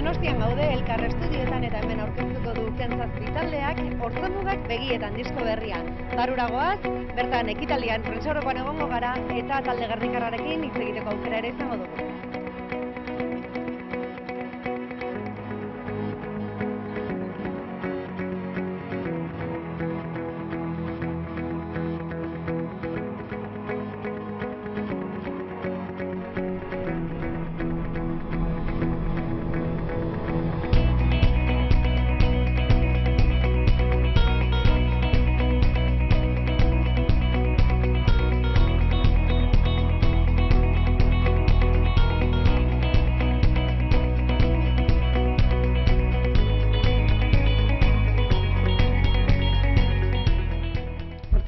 Donostian gaude elkar estudioetan eta hemen aurkeztuko du Kentzazpi taldeak Hortzemugak begietan disko berria. Baruragoaz, bertan ekitaldian Prentsaurrekoan egongo gara eta talde gernikarrarekin hitz egiteko aukera ere izango dugu.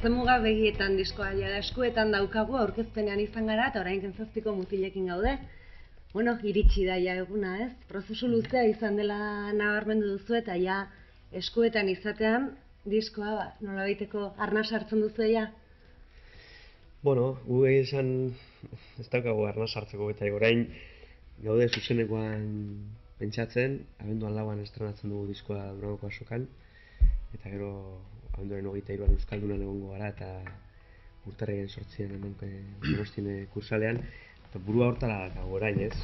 Hortzemuga begietan diskoa eskuetan daukagu, aurkezpenean izan gara eta orain Kentzazpiko mutilekin gaude. Bueno, iritsi da ja eguna, ez? Prozesu luzea izan dela nabarmendu duzu eta ja eskuetan izatean diskoa nolabaiteko arnasa hartzen duzu ja? Bueno, gu esan ez daukagu arnasa hartzeko eta orain gaude zuzenekoan pentsatzen, abenduan 4an estrenatzen dugu diskoa Durangoko azokan eta gero abenduaren 23an Euskaldunan egongo gara eta urtarrilaren 8an hemen Donostien kursalean eta burua hortara daukagu orain, ez?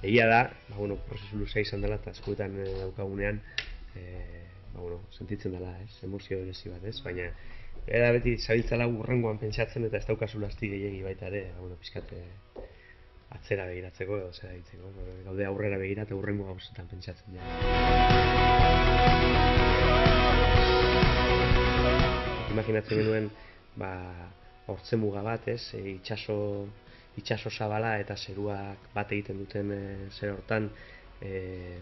Egia da, prozesu luzea izan dela eta eskuetan daukagunean sentitzen dela, ez? Emozio berezi bat, ez? Baina da beti zabiltzala hurrengoan pentsatzen eta ez daukazu lasti gehiegi baita ere, pixkat atzera begiratzeko edo zera ditzeko, gaude aurrera begira eta hurrengo gauzetan pentsatzen dira. Imaginatzen genuen hortzemuga bat, ez? Itxaso zabala eta zeruak bat egiten duten zer hortan ez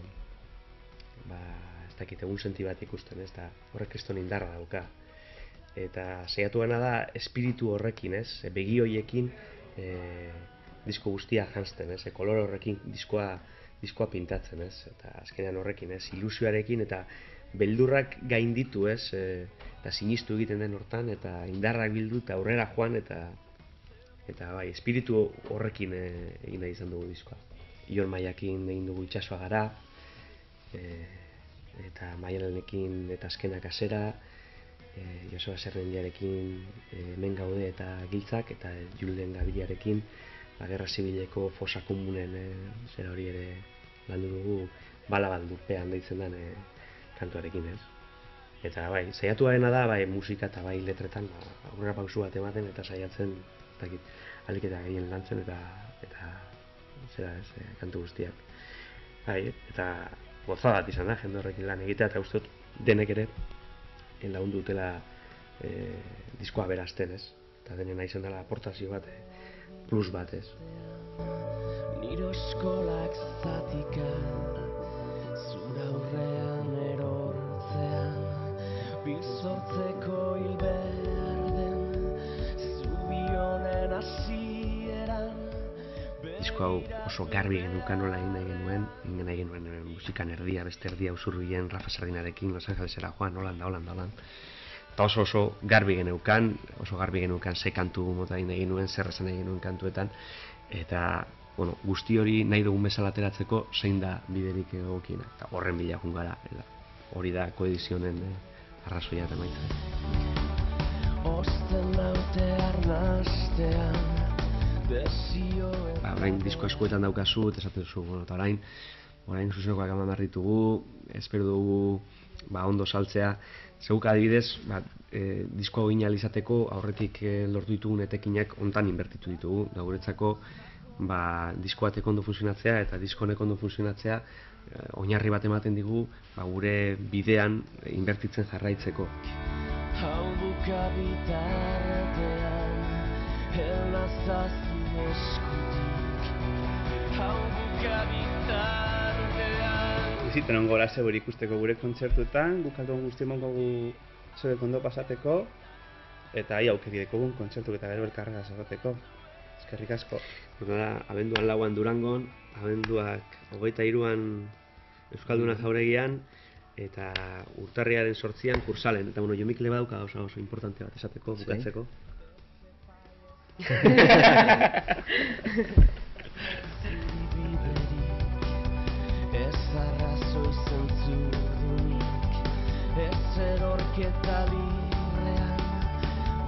dakit egun senti bat ikusten, ez? Horrek kriston indarra dauka. Eta saiatu gana da espiritu horrekin, ez? Begi horiekin disko guztia janzten, ez? Kolore horrekin diskoa pintatzen, ez? Eta azkenean horrekin, ez? Ilusioarekin eta beldurrak gainditu, ez? Eta sinistu egiten den hortan eta indarrak bildu eta aurrera joan eta bai, espiritu horrekin egin nahi izan dugu diskoa. Ion Maiakin egin dugu Itxasoa gara eta Maialenekin eta Azkenak azera, Joseba Zerrendiarekin hemen gaude eta Giltzak eta Julen Gabilarekin Gerra Zibileko fosa komunen zera hori ere landu dugu bala bat lurpean deitzen den kantuarekin, ez? Eta bai, saiatu garena da musika eta bai letretan aurrera pausu bat ematen eta saiatzen ahalik eta gehien lantzen eta zera ez, kantu guztiak. Bai, eta goza bat izan da, jende horrekin lan egitea eta uste dut denek ere lagundu dutela diskoa berazten, ez? Eta denen nahi zen dela aportazio bat, plus bat, ez? Niro eskolak zatika zura aurrean erortzean bizortzeko hil behar den zubi honen hasieran. Disko hau oso garbi genukan nola egin nahi genuen musikan erdia, beste erdia usurbilen Rafa Sardinarekin Los Angelesera joan, Holanda. Eta oso garbi geneukan ze kantu mota egin genuen, zer esan egin genuen kantuetan eta guzti hori nahi dugun bezala ateratzeko zein da biderik egokiena eta horren bila joan gara, hori da koedizionen arrazoia eta maitza. Osten naute arnastean desioen orain disko eskuetan daukazu eta esaten duzu, eta orain zuzenekoak eman behar ditugu, espero dugu ondo saltzea. Zeguk adibidez, diskoa egin ahal izateko aurretik lortu ditugun etekinak hontan inbertitu ditugu, da guretzako disko batek ondo funtzionatzea eta disko honek ondo funtzionatzea oinarri bat ematen digu gure bidean inbertitzen jarraitzeko. Hau buka bitartean helnazazu eskutik. Hau buka bitartean Bizitzen ongo lase hori ikusteko gure kontzertuetan, gukaldun guzti emango gu zebek ondo pasateko eta aukeri dekogun kontzertuk eta gero elkarrega zarrateko. Eskerrik asko. Abenduan 4an Durangon, abenduak 23an Euskalduna Jauregian eta urtarriaren 8an Kursalen. Eta Jomikle badauka oso importante bat esateko, bukatzeko. ez arrazoi zentzudunik, ez erorketa librean,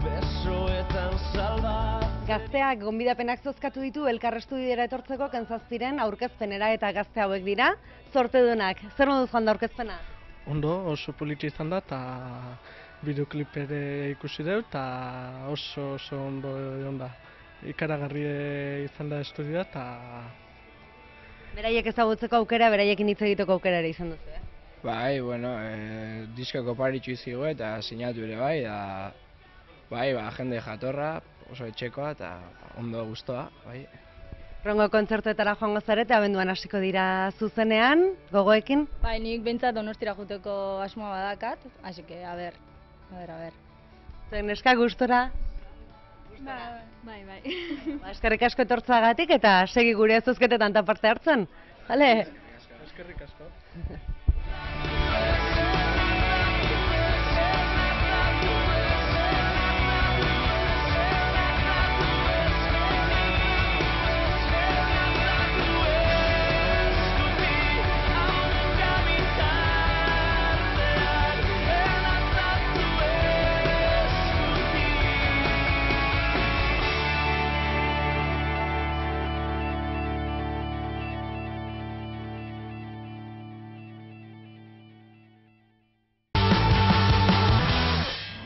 besoetan salbat. Gazteak gonbidapenak zozkatu ditu elkar estudiora etortzeko Kentzazpiren aurkezpenera eta gazte hauek dira zortedunak. Zer moduz joan da aurkezpena? Ondo, oso politxe izan da, eta bideoklip ere ikusi dut, eta oso ondo egon da. Ikaragarri izan da estudioa, eta... Beraiek ezagutzeko aukera, beraiekin hitz egiteko aukera ere izan duzu, Bai, bueno, diskoko paritxu izigu eta sinatu ere bai, da, bai, jende jatorra, oso etxekoa eta ondo guztua, bai. Rongo kontzertuetara joango zarete, abenduan hasiko dira zuzenean, gogoekin? Bai, nik behintzat Donostira juteko asmoa badakat, así que, a ver. Zer, neska gustora? Bai. Eskerrik asko etortzagatik eta segi gure zozketetan ta parte hartzen. Vale? Eskerrik asko.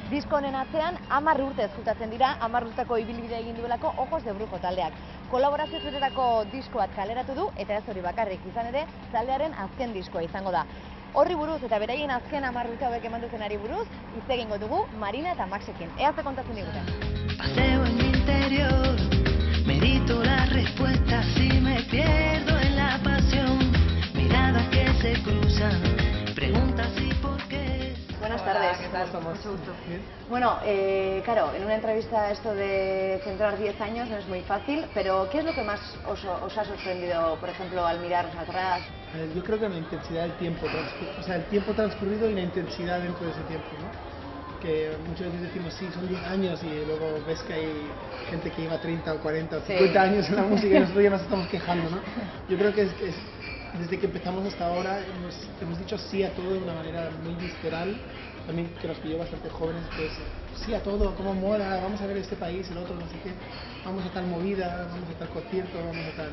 Disko honen atzean 10 urte ezkutatzen dira, 10 urteko ibilbidea egin duelako Ojos de Brujo taldeak. Kolaborazio zuretako disko bat kaleratu du, eta ez hori bakarrik izan ere, taldearen azken diskoa izango da. Horri buruz eta beraien azken 10 urte hauek eman dutenari buruz, hitz egingo dugu Marina eta Maxekin. Ea ze kontatzen diguten. Paseo en mi interior, medito las respuestas y me pierdo en la pasión. Miradas que se cruzan, preguntas y por qué. Buenas tardes. ¿Qué tal? ¿Cómo estás? Bueno, claro, en una entrevista esto de centrar 10 años no es muy fácil, pero ¿qué es lo que más os ha sorprendido, por ejemplo, al miraros atrás? Yo creo que la intensidad del tiempo, o sea, el tiempo transcurrido y la intensidad dentro de ese tiempo, ¿no? Que muchas veces decimos, sí, son 10 años y luego ves que hay gente que lleva 30 o 40 o 50 años en la música y nosotros ya nos estamos quejando, ¿no? Yo creo que es desde que empezamos hasta ahora hemos dicho sí a todo de una manera muy visceral, también que nos pilló bastante jóvenes, pues sí a todo, cómo mola, vamos a ver este país, el otro, no sé qué, vamos a tal movida, vamos a tal concierto, vamos a tal...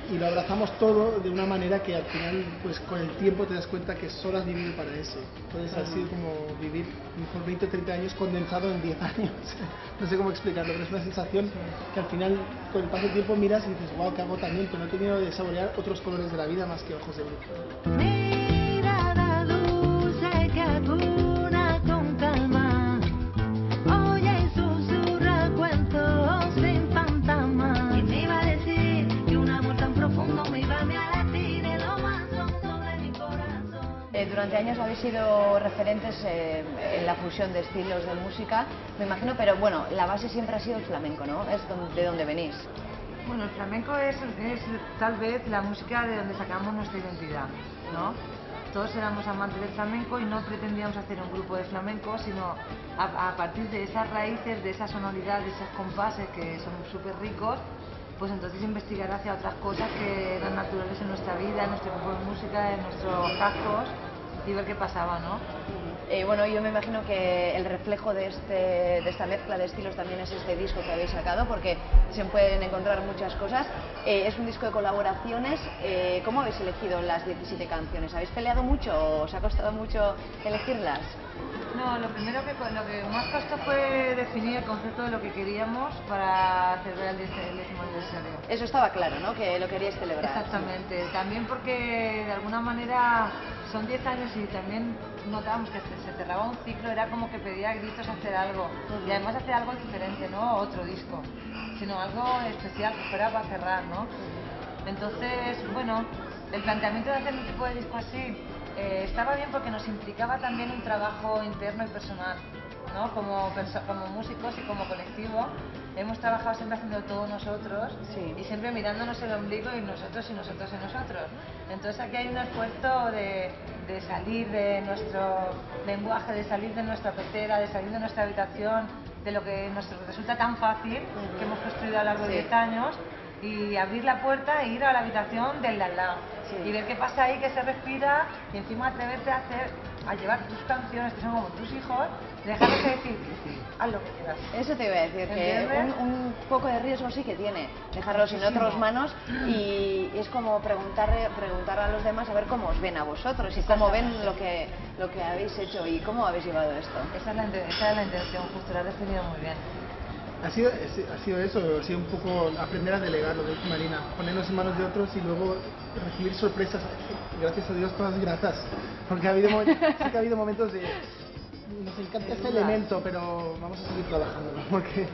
Y lo abrazamos todo de una manera que al final, pues con el tiempo te das cuenta que solo has vivido para eso. Entonces ha sido como vivir mejor 20 o 30 años condensado en 10 años. No sé cómo explicarlo, pero es una sensación que al final, con el paso del tiempo miras y dices, wow, qué agotamiento, no he tenido de saborear otros colores de la vida más que Ojos de Brujo. Mirada dulce que acuna con calma, oye y susurra cuentos sin fantasma. ¿Quién me iba a decir que un amor tan profundo me iba a latir en lo más hondo de mi corazón? Durante años habéis sido referentes en la fusión de estilos de música, me imagino, pero bueno, la base siempre ha sido el flamenco, ¿no? Es de donde venís. Bueno, el flamenco es tal vez la música de donde sacamos nuestra identidad, ¿no? Todos éramos amantes del flamenco y no pretendíamos hacer un grupo de flamenco, sino a partir de esas raíces, de esa sonoridad, de esos compases que son súper ricos, pues entonces investigar hacia otras cosas que eran naturales en nuestra vida, en nuestro grupo de música, en nuestros cascos y ver qué pasaba, ¿no? Bueno, yo me imagino que el reflejo de esta mezcla de estilos también es este disco que habéis sacado, porque se pueden encontrar muchas cosas. Es un disco de colaboraciones. ¿Cómo habéis elegido las 17 canciones? ¿Habéis peleado mucho o os ha costado mucho elegirlas? No, lo que más costó fue definir el concepto de lo que queríamos para celebrar el 10º aniversario. Eso estaba claro, ¿no? Que lo queríais celebrar. Exactamente. También porque de alguna manera son 10 años y también notábamos que se cerraba un ciclo, era como que pedía a gritos hacer algo. Y además hacer algo diferente, no otro disco, sino algo especial que fuera para cerrar, ¿no? Entonces, bueno, el planteamiento de hacer un tipo de disco así estaba bien porque nos implicaba también un trabajo interno y personal, ¿no? Como músicos y como colectivo hemos trabajado siempre haciendo todo nosotros y siempre mirándonos el ombligo y nosotros y nosotros y nosotros. Entonces aquí hay un esfuerzo de salir de nuestro lenguaje, de salir de nuestra pecera, de salir de nuestra habitación, de lo que nos resulta tan fácil, que hemos construido a lo largo de 10 años, y abrir la puerta e ir a la habitación del de al lado y ver qué pasa ahí, que se respira y encima atreverte a llevar tus canciones que son como tus hijos, dejarles de decir, haz lo que quieras. Eso te iba a decir, que un poco de riesgo sí que tiene, dejarlos en otras manos y es como preguntar a los demás a ver cómo os ven a vosotros y cómo ven lo que habéis hecho y cómo habéis llevado esto. Esa es la intención, justo lo has definido muy bien. Ha sido eso, ha sido un poco aprender a delegar, lo de Marina, ponernos en manos de otros y luego recibir sorpresas, gracias a Dios todas gratas, porque ha habido momentos de nos encanta este elemento, pero vamos a seguir trabajando, ¿no? Porque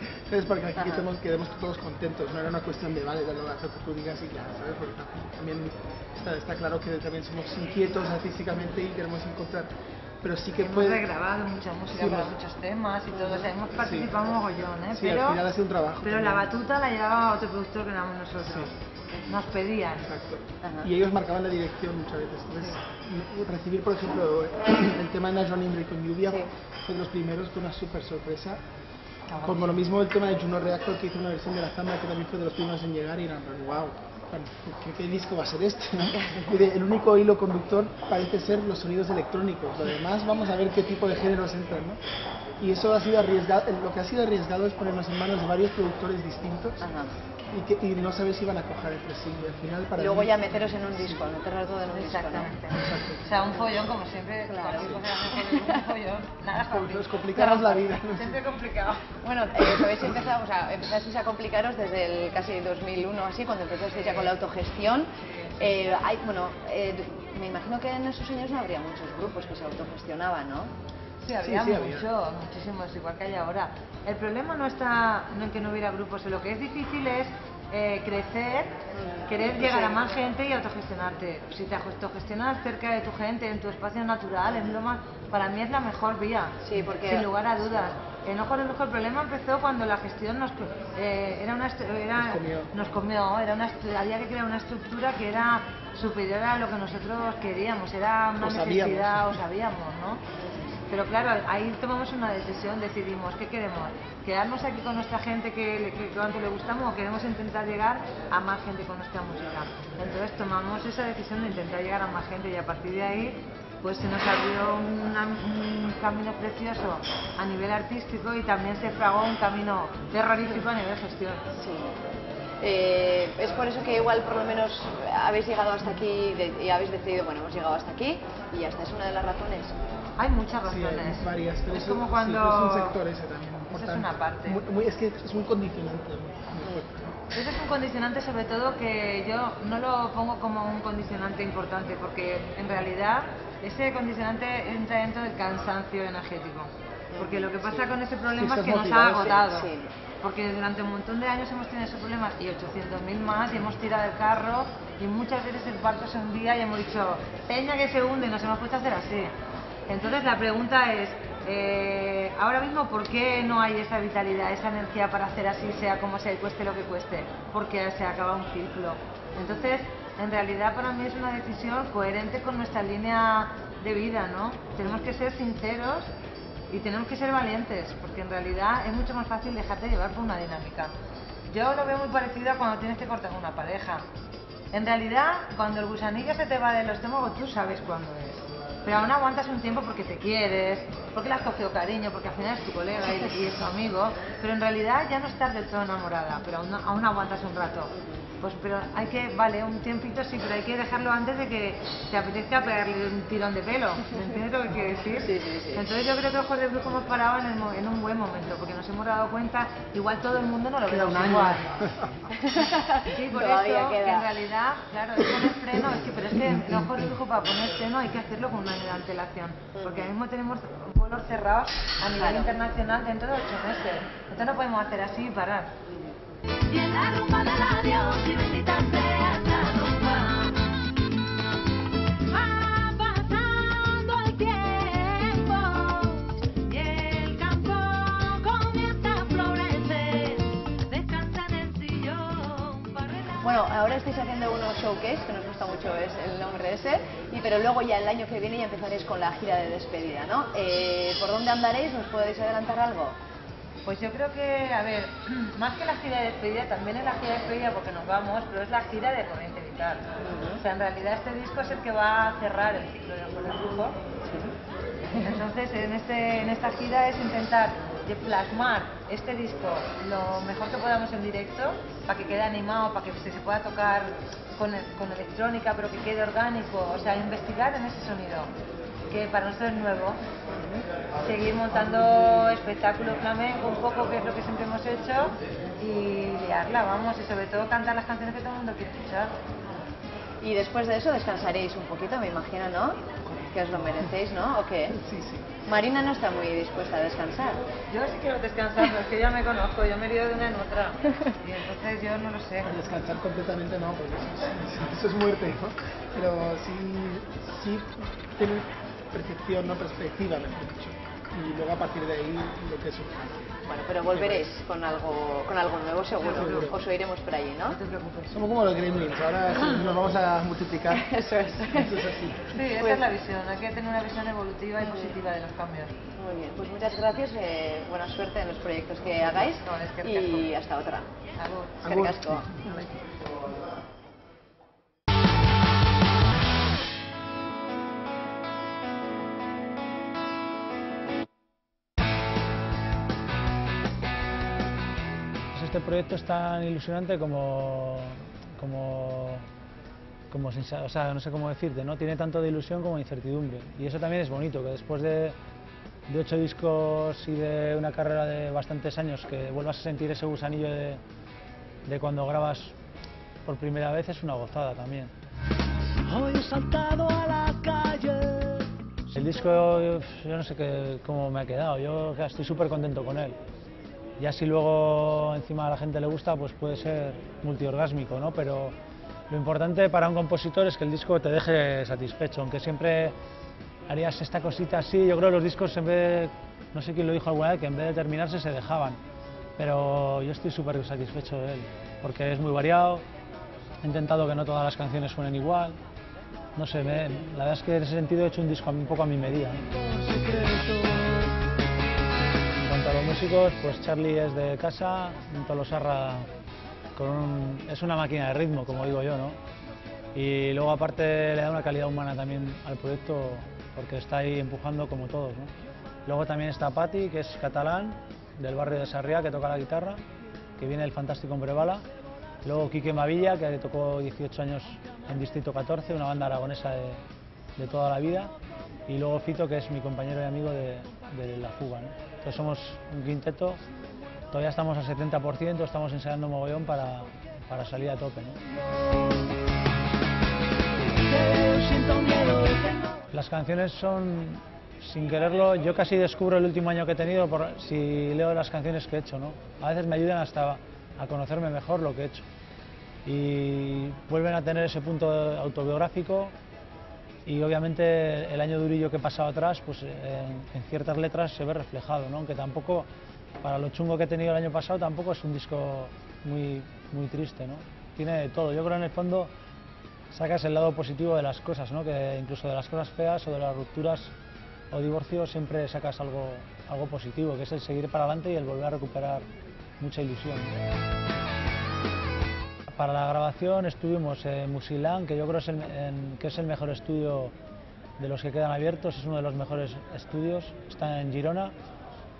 aquí quedemos todos contentos, no era una cuestión de vale, lo que tú digas y ya, ¿sabes? Porque también está claro que también somos inquietos artísticamente y queremos encontrar. Pero sí que hemos regrabado mucha música para muchos temas y todo, o sea, hemos participado mogollón, ¿eh? Sí, al final ha sido un trabajo. Pero la batuta la llevaba otro productor que éramos nosotros. Nos pedían. Exacto. Y ellos marcaban la dirección muchas veces. Entonces, recibir, por ejemplo, el tema de Najon Imri con Lluvia fue de los primeros, fue una súper sorpresa. Como lo mismo el tema de Juno Reactor, que hizo una versión de La Zamba, que también fue de los primeros en llegar y eran, wow. ¿Qué disco va a ser este? ¿No? El único hilo conductor parece ser los sonidos electrónicos, lo demás vamos a ver qué tipo de géneros entran, ¿no? Y eso ha sido arriesgado, lo que ha sido arriesgado es ponernos en manos de varios productores distintos y no saber si van a coger entre sí. Y al final para luego ya meteros en un disco, meterlo todo en un disco, ¿no? Exacto. O sea, un follón como siempre, claro. Un follón, nada fácil. Nos complicamos la vida. Siempre complicado. Bueno, habéis empezado, o sea, empezasteis a complicaros desde el casi 2001 así, cuando empezasteis ya con la autogestión. Me imagino que en esos años no habría muchos grupos que se autogestionaban, ¿no? Sí, había muchísimos, igual que hay ahora. El problema no está en que no hubiera grupos, lo que es difícil es crecer, querer llegar a más gente y autogestionarte. Si te autogestionas cerca de tu gente, en tu espacio natural, para mí es la mejor vía, sin lugar a dudas. En Ojos de Brujo el problema empezó cuando la gestión nos comió, había que crear una estructura que era superior a lo que nosotros queríamos, era una necesidad, o sabíamos, ¿no? Pero claro, ahí tomamos una decisión, decidimos qué queremos, quedarnos aquí con nuestra gente que tanto le gustamos o queremos intentar llegar a más gente con nuestra música. Entonces tomamos esa decisión de intentar llegar a más gente y a partir de ahí pues se nos abrió un camino precioso a nivel artístico y también se fragó un camino terrorífico a nivel gestión. Sí. Es por eso que igual por lo menos habéis llegado hasta aquí y habéis decidido, bueno, hemos llegado hasta aquí y ya está, es una de las razones. Hay muchas razones. Sí, hay varias, pero es como cuando... es un sector ese también importante. Esa es una parte. Es que es un condicionante muy fuerte. Ese es un condicionante sobre todo que yo no lo pongo como un condicionante importante porque en realidad ese condicionante entra dentro del cansancio energético. Porque lo que pasa con ese problema es que nos ha agotado. Porque durante un montón de años hemos tenido ese problema y 800.000 más y hemos tirado el carro y muchas veces el barco se hundía y hemos dicho peña que se hunde y nos hemos puesto a hacer así. Entonces la pregunta es, ahora mismo, ¿por qué no hay esa vitalidad, esa energía para hacer así, sea como sea y cueste lo que cueste? Porque se acaba un ciclo. Entonces, en realidad para mí es una decisión coherente con nuestra línea de vida, ¿no? Tenemos que ser sinceros y tenemos que ser valientes, porque en realidad es mucho más fácil dejarte llevar por una dinámica. Yo lo veo muy parecido a cuando tienes que cortar una pareja. En realidad, cuando el gusanillo se te va del estómago, tú sabes cuándo es. Pero aún aguantas un tiempo porque te quieres, porque le has cogido cariño, porque al final es tu colega y es tu amigo, pero en realidad ya no estás del todo enamorada, pero aún aguantas un rato. Pues pero hay que, vale, un tiempito sí, pero hay que dejarlo antes de que te apetezca pegarle un tirón de pelo. ¿Me entiendes lo que quiero decir? Sí. Entonces yo creo que Ojos de Brujo hemos parado en un buen momento, porque nos hemos dado cuenta, igual todo el mundo no lo ve igual. Sí, por eso que en realidad, claro, es poner freno, pero es que en Ojos de Brujo para poner freno hay que hacerlo con un año de antelación, porque ahora mismo tenemos vuelos cerrados a nivel internacional dentro de 8 meses. Entonces no podemos hacer así y parar. Y en la rumba del adiós y bendita sea esta rumba. Va pasando el tiempo y el campo comienza a florecer. Descansa en el sillón para relajar. Bueno, ahora estáis haciendo unos showcase, que nos gusta mucho es el nombre ese, pero luego ya el año que viene ya empezaréis con la gira de despedida, ¿no? ¿Por dónde andaréis? ¿Nos podéis adelantar algo? Pues yo creo que, a ver, más que la gira de despedida, también es la gira de despedida porque nos vamos, pero es la gira de Corriente Vital. O sea, en realidad este disco es el que va a cerrar el ciclo de Ojos de Brujo. Entonces, en esta gira es intentar de plasmar este disco lo mejor que podamos en directo, para que quede animado, para que se pueda tocar con electrónica, pero que quede orgánico, o sea, investigar en ese sonido, que para nosotros es nuevo. Seguir montando espectáculo flamenco un poco, que es lo que siempre hemos hecho, y liarla, vamos, y sobre todo cantar las canciones que todo el mundo quiere escuchar. Y después de eso descansaréis un poquito, me imagino, ¿no? Que os lo merecéis, ¿no? ¿O qué? Sí, sí. Marina no está muy dispuesta a descansar. Yo sí quiero descansar, pero es que ya me conozco, yo me lío de una en otra. Y entonces yo no lo sé. Descansar completamente no, porque eso es muerte, ¿no? Pero sí tener percepción, no perspectiva, mejor dicho. Y luego a partir de ahí lo que surja. Bueno, pero volveréis con algo nuevo seguro. Seguro. Os oiremos por allí, ¿no? No te preocupes. Somos como los gremlins, ahora nos vamos a multiplicar. Eso es. Eso es así. Sí, esa Pues- es la visión, hay que tener una visión evolutiva y positiva de los cambios. Muy bien, pues muchas gracias, buena suerte en los proyectos que hagáis No, es que y hasta otra. Agur. Eskerrik asko. Este proyecto es tan ilusionante como o sea, no sé cómo decirte, ¿no? Tiene tanto de ilusión como de incertidumbre. Y eso también es bonito, que después de 8 discos y de una carrera de bastantes años, que vuelvas a sentir ese gusanillo de cuando grabas por primera vez, es una gozada también. Hoy he saltado a la calle. El disco, yo no sé cómo me ha quedado, yo estoy súper contento con él. Ya si luego encima a la gente le gusta, pues puede ser multiorgásmico, ¿no? Pero lo importante para un compositor es que el disco te deje satisfecho, aunque siempre harías esta cosita así. Yo creo que los discos, en vez de, no sé quién lo dijo alguna vez, que en vez de terminarse se dejaban. Pero yo estoy súper satisfecho de él, porque es muy variado, he intentado que no todas las canciones suenen igual. No sé, la verdad es que en ese sentido he hecho un disco un poco a mi medida, ¿no? En cuanto a los músicos, pues Charlie es de casa, un Tolosarra es una máquina de ritmo, como digo yo, ¿no? Y luego aparte le da una calidad humana también al proyecto, porque está ahí empujando como todos, ¿no? Luego también está Pati, que es catalán, del barrio de Sarriá, que toca la guitarra, que viene del fantástico Hombre Bala. Luego Quique Mavilla, que tocó 18 años en Distrito 14, una banda aragonesa de toda la vida. Y luego Fito, que es mi compañero y amigo de La Fuga, ¿no? Entonces somos un quinteto, todavía estamos al 70%, estamos ensayando mogollón para salir a tope, ¿no? Las canciones son, sin quererlo, yo casi descubro el último año que he tenido si leo las canciones que he hecho, ¿no? A veces me ayudan hasta a conocerme mejor lo que he hecho. Y vuelven a tener ese punto autobiográfico. Y obviamente el año durillo que he pasado atrás, pues en ciertas letras se ve reflejado, ¿no? Aunque tampoco, para lo chungo que he tenido el año pasado, tampoco es un disco muy triste, ¿no? Tiene de todo. Yo creo en el fondo sacas el lado positivo de las cosas, ¿no? Que incluso de las cosas feas o de las rupturas o divorcios siempre sacas algo positivo, que es el seguir para adelante y el volver a recuperar mucha ilusión. Para la grabación estuvimos en Musilán, que yo creo que es el mejor estudio de los que quedan abiertos, es uno de los mejores estudios, está en Girona.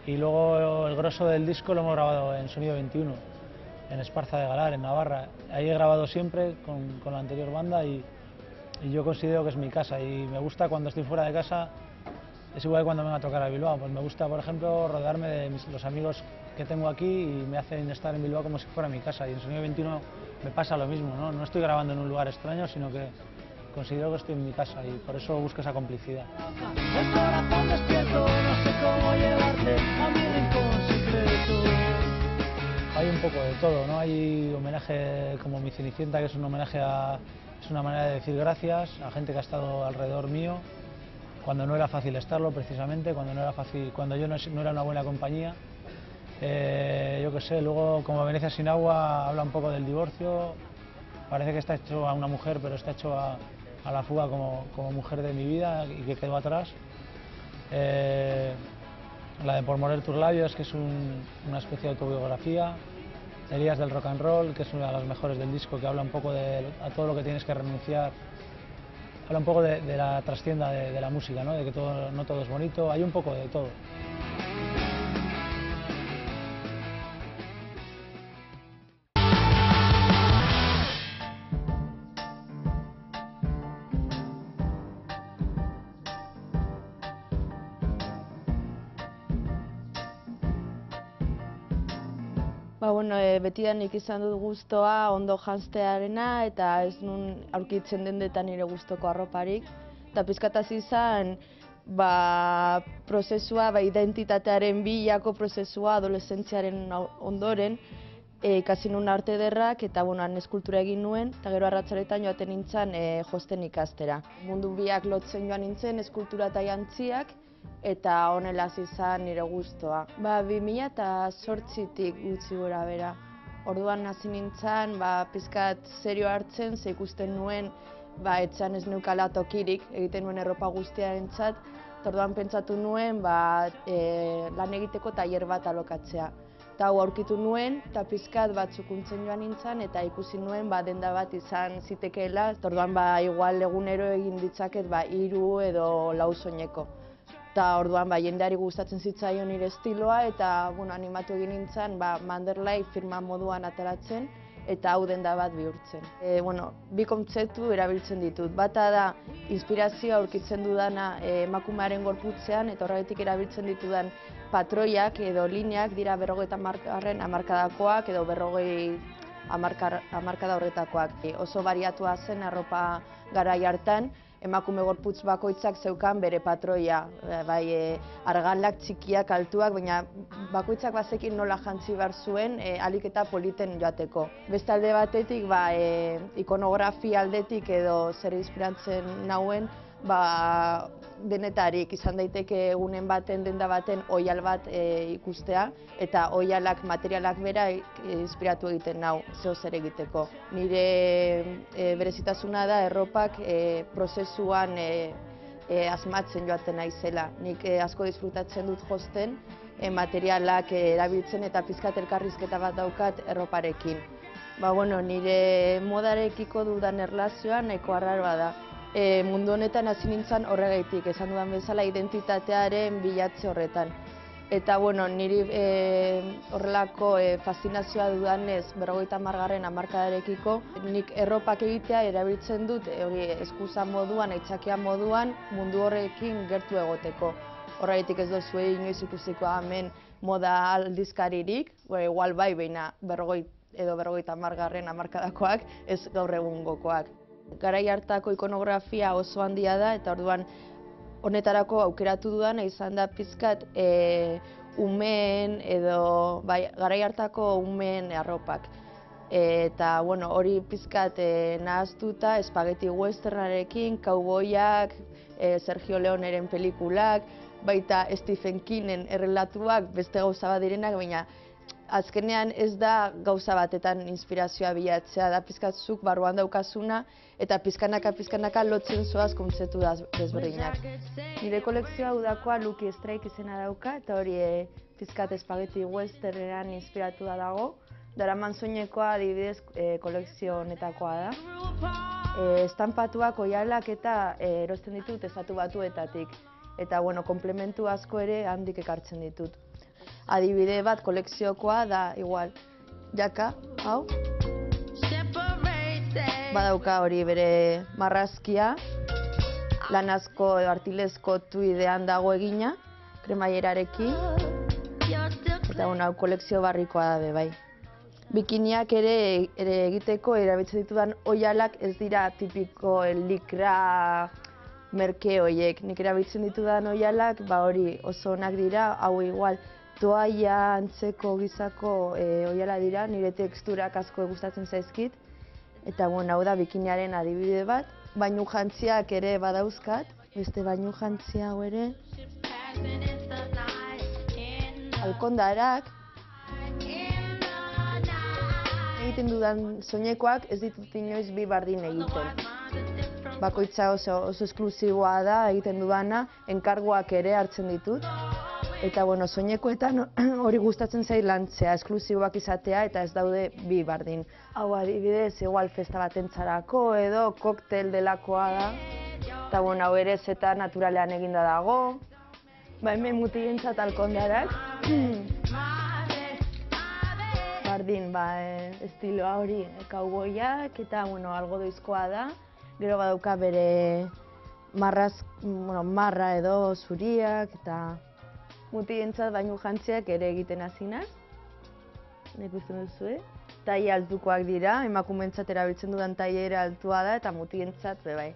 Y luego el grosso del disco lo hemos grabado en Sonido 21, en Esparza de Galar, en Navarra. Ahí he grabado siempre con la anterior banda y yo considero que es mi casa. Y me gusta cuando estoy fuera de casa, es igual que cuando vengo a tocar a Bilbao. Pues me gusta, por ejemplo, rodearme de los amigos que tengo aquí y me hacen estar en Bilbao como si fuera mi casa. Y en Sonido 21 me pasa lo mismo, ¿no? No estoy grabando en un lugar extraño, sino que considero que estoy en mi casa y por eso busco esa complicidad. El corazón despierto, no sé cómo llevarte a mi rincón secreto. Hay un poco de todo, ¿no? Hay homenaje como Mi Cenicienta, que es un homenaje es una manera de decir gracias a gente que ha estado alrededor mío, cuando no era fácil estarlo, precisamente, cuando yo no era una buena compañía. Yo qué sé, luego como Venecia sin agua habla un poco del divorcio, parece que está hecho a una mujer, pero está hecho a La Fuga como mujer de mi vida y que quedó atrás. La de Por morir tus labios, que es una especie de autobiografía. Heridas del rock and roll, que es una de las mejores del disco, que habla un poco a todo lo que tienes que renunciar. Habla un poco de la trastienda de la música, ¿no? De que no todo es bonito, hay un poco de todo. Betidanik izan dut gustoa ondo janztearena eta ez nun aurkitzen dendetan nire gustoko arroparik. Eta pizkataz izan prozesua, identitatearen bilako prozesua adolescentziaren ondoren ikasi nuen arte ederrak eta han eskultura egin nuen eta gero arratsaldetan joaten nintzen josten ikastera. Mundu biak lotzen joan nintzen eskultura eta jantziak eta honela izan nire gustoa. 2008tik gutxi gora bera. Orduan hasi nintzen, pizkat serio hartzen, ze ikusten nuen, etxean ez neukala tokirik, egiten nuen erropa guztiarentzat, eta orduan pentsatu nuen, lan egiteko tailer bat alokatzea. Eta hau aurkitu nuen, eta pizkat batzukuntzen joan nintzen, eta ikusi nuen, denda bat izan zitekeela, eta orduan igual egunero egin ditzaket 3 edo 4 soineko. Eta orduan jendeari gustatzen zitzaion nire estiloa eta animatu egin nintzen Manderlei firma moduan ateratzen eta hau denda bat bihurtzen. Bi kontzeptu erabiltzen ditut. Bata da inspirazioa aurkitzen dudana emakumearen gorputzean eta horregatik erabiltzen ditudan patroiak edo lineak dira 50. hamarkadakoak edo 40. hamarkada horretakoak. Oso bariatua zen arropa garai hartan, emakume gorputz bakoitzak zeukan bere patroia, argalak, txikiak, altuak, baina bakoitzak bazekin nola jantzi behar zuen ahalik eta politen joateko. Beste alde batetik, ikonografia aldetik edo zer inspiratzen nauen, denetarik izan daiteke egunen baten, denda baten oihal bat ikustea eta oihalak, materialak bera inspiratu egiten nau zeo zer egiteko. Nire berezitasuna da erropak prozesuan asmatzen joaten naizela. Nik asko disfrutatzen dut josten, materialak erabiltzen eta pizkat elkarrizketa bat daukat erroparekin. Nire modarekiko dudan erlazioa nahiko arraroa da. Mundu honetan hasi nintzen horregaitik, esan dudan bezala identitatearen bilatze horretan. Eta niri horrelako faszinazioa dudanez 50. hamarkadarekiko, nik erropak egitea erabiltzen dut eskusa moduan, aitzakia moduan, mundu horrekin gertu egoteko. Horregaitik ez duzu inoiz ikusiko hemen moda aldizkaririk, igual baina 50 edo 50. hamarkadakoak, ez gaur egungokoak. Garai hartako ikonografia oso handia da eta orduan honetarako aukeratu dudana izan da pizkat umeen edo garai hartako umeen arropak. Eta hori pizkat nahaztuta espageti westernarekin, kauboiak, Sergio Leoneren pelikulak, baita Stephen Kingen errelatuak beste gauza bat direnak, baina azkenean ez da gauza batetan inspirazioa bilatzea, da pizkatzuk barruan daukazuna eta pizkanaka lotzen zoaz kontzeptu desberdinak. Nire kolekzioa udakoa Lucky Strike izena dauka eta hori pizkat espageti westernean inspiratu da dago. Daraman soinekoa adibidez kolekzio honetakoa da. Estampatuak, oihalak eta erosten ditut Estatu Batuetatik. Eta komplementu asko ere handik ekartzen ditut. Adibide bat kolekziokoa da igual jaka, hau. Badauka hori bere marrazkia, lan asko artilezko tuidean dago egina, kremaierarekin. Eta hau kolekzio barrikoa da bai. Bikiniak ere egiteko erabiltzen ditudan oihalak ez dira tipiko likra merke horiek. Nik erabiltzen ditudan oihalak hori oso onak dira, hau igual toalla antzeko gizako oihala dira, nire teksturak asko gustatzen zaizkit. Eta hau da bikiniaren adibide bat. Bainu jantziak ere badauzkat, beste bainu jantzia hau ere. Alkondarak. Egiten dudan soinekoak ez ditut inoiz bi bardin egiten. Bakoitza oso esklusiboa da egiten dudana, enkarguak ere hartzen ditut. Eta bueno, soinekoetan hori gustatzen zait lantzea, esklusiboak izatea eta ez daude bi bardin. Hau adibidez, igual festa batentzarako edo koktel delakoa da. Eta bueno, hau ere zeta naturalean eginda dago. Ba, hemen mutilentzat alkondarak. Bardin, estiloa hori, kauboiak eta bueno, algodoizkoa da. Gero badauka bere marra edo zuriak eta mutilentzat bainu jantziak ere egiten hasi naiz. Ikusten duzue. Taila altukoak dira, emakumeentzat erabiltzen dudan tailera altua da eta mutilentzat be bai.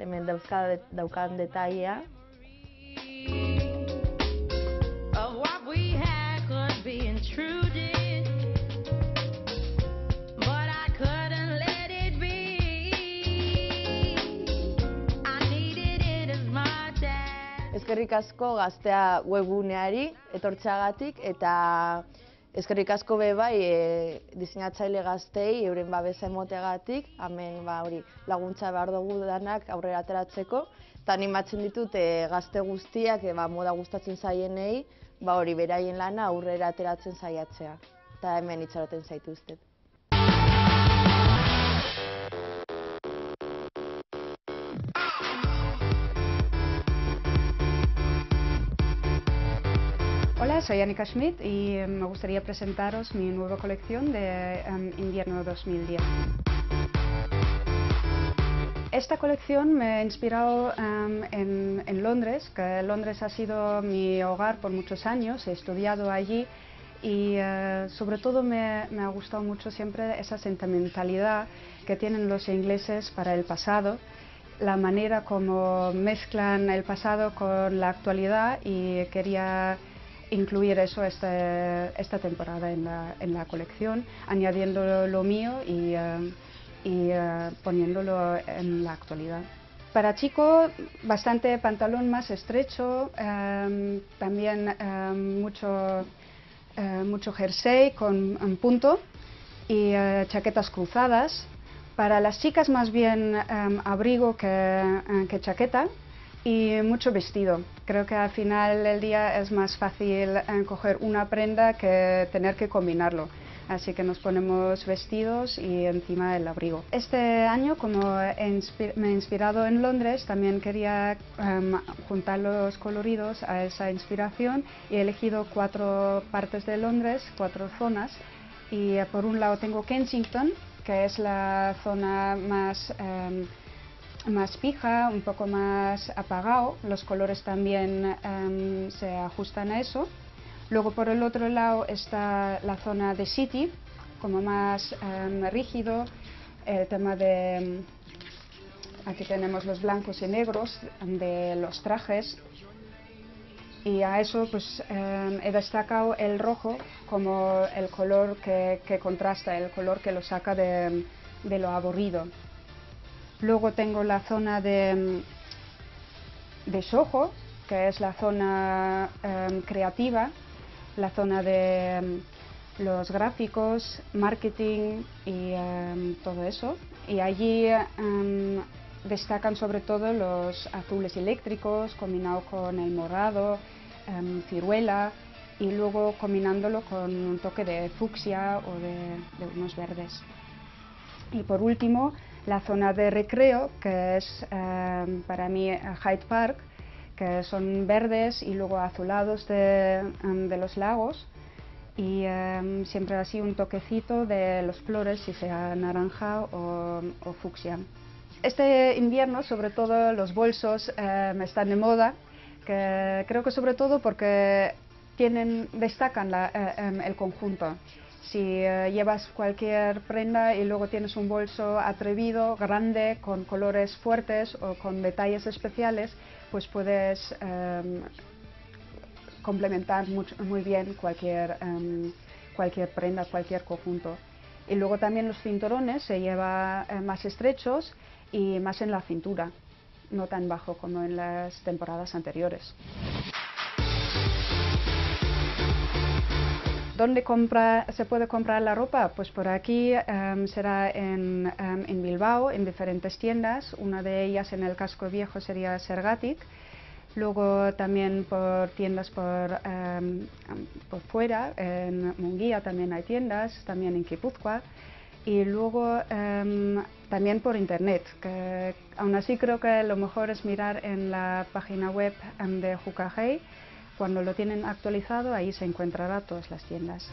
Hemen daukan detailea. Eskerrik asko Gaztea webguneari etortzeagatik eta eskerrik asko be bai diseinatzaile gazteei euren babesa emoteagatik, hemen hori laguntza behar dugu danak aurrera ateratzeko eta animatzen ditut gazte guztiak moda gustatzen zaienei hori beraien lana aurrera ateratzen saiatzea eta hemen itxaroten zaituztet. Hola, soy Annika Schmidt y me gustaría presentaros mi nueva colección de invierno 2010. Esta colección me ha inspirado en Londres, que Londres ha sido mi hogar por muchos años, he estudiado allí y sobre todo me ha gustado mucho siempre esa sentimentalidad que tienen los ingleses para el pasado, la manera como mezclan el pasado con la actualidad y quería incluir eso esta temporada en la colección, añadiendo lo mío y poniéndolo en la actualidad. Para chico, bastante pantalón más estrecho, también mucho jersey con punto y chaquetas cruzadas. Para las chicas más bien abrigo que chaqueta. Y mucho vestido. Creo que al final del día es más fácil coger una prenda que tener que combinarlo. Así que nos ponemos vestidos y encima el abrigo. Este año, como me he inspirado en Londres, también quería juntar los coloridos a esa inspiración y he elegido 4 partes de Londres, 4 zonas. Y por un lado tengo Kensington, que es la zona más fija, un poco más apagado, los colores también se ajustan a eso. Luego por el otro lado está la zona de City, como más rígido, el tema de, aquí tenemos los blancos y negros de los trajes y a eso pues he destacado el rojo como el color que contrasta, el color que lo saca de lo aburrido. Luego tengo la zona de Soho, que es la zona creativa, la zona de los gráficos, marketing y todo eso. Y allí destacan sobre todo los azules eléctricos, combinado con el morado, ciruela, y luego combinándolo con un toque de fucsia o de unos verdes. Y por último, la zona de recreo, que es para mí Hyde Park, que son verdes y luego azulados de los lagos y siempre así un toquecito de los flores, si sea naranja o fucsia. Este invierno, sobre todo, los bolsos están de moda, que creo que sobre todo porque destacan el conjunto. Si llevas cualquier prenda y luego tienes un bolso atrevido, grande, con colores fuertes o con detalles especiales, pues puedes complementar muy bien cualquier prenda, cualquier conjunto. Y luego también los cinturones se lleva más estrechos y más en la cintura, no tan bajo como en las temporadas anteriores. ¿Dónde se puede comprar la ropa? Pues por aquí será en Bilbao, en diferentes tiendas. Una de ellas en el casco viejo sería Sergatic. Luego también por tiendas por fuera, en Munguía también hay tiendas, también en Guipúzcoa. Y luego también por internet, que aún así creo que lo mejor es mirar en la página web de Jucajei. Cuando lo tienen actualizado, ahí se encontrará todas las tiendas.